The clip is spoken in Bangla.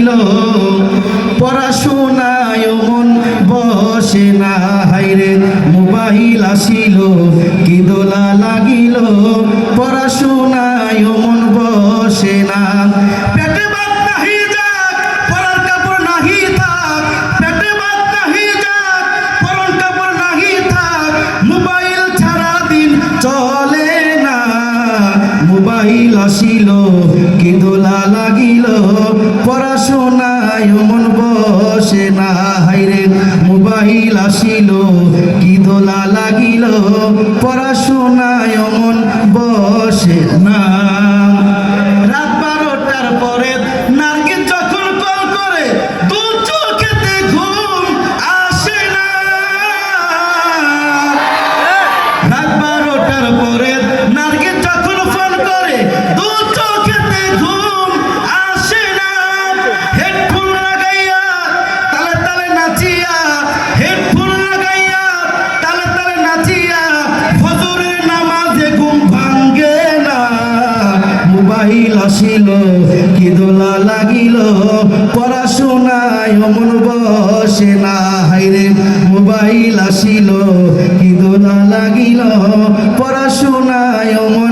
লাগিল, পড়াশোনায় মন বসে না। হাইরে মোবাইল আসিল, কি দোলা লাগিল, পড়াশোনায় মন বসে না। পেটে ভাত নাহি যাক, পরার কাপড় নাহি থাক, পেটে ভাত নাহি যাক, পরার কাপড় নাহি থাক, মোবাইল ছাড়া দিন চলে না। মোবাইল আসিল, কি দোলা লাগিল, পড়াশোনায় মন বসে না। হাইরে মোবাইল আসিল, কি দোলা লাগিল, পড়াশোনায় মন বসে না। রাত 12টার পরে নার্গিস যখন কল করে, দু চোখেতে ঘুম আসে না। রাত 12টার পরে নার্গিস যখন ফোন করে, দু চোখেতে ঘুম আসে না। হেডফোন লাগাইয়া তালে তালে নাচিয়া, হেডফোন লাগাইয়া তালে তালে নাচিয়া, ফজরের নামাজে ঘুম ভাঙ্গে না। মোবাইল আসিল, কি দোলা লাগিল, পড়াশোনায় মন বসে না। হাইরে মোবাইল আসিল, কি দোলা লাগিল, পড়াশোনায় মন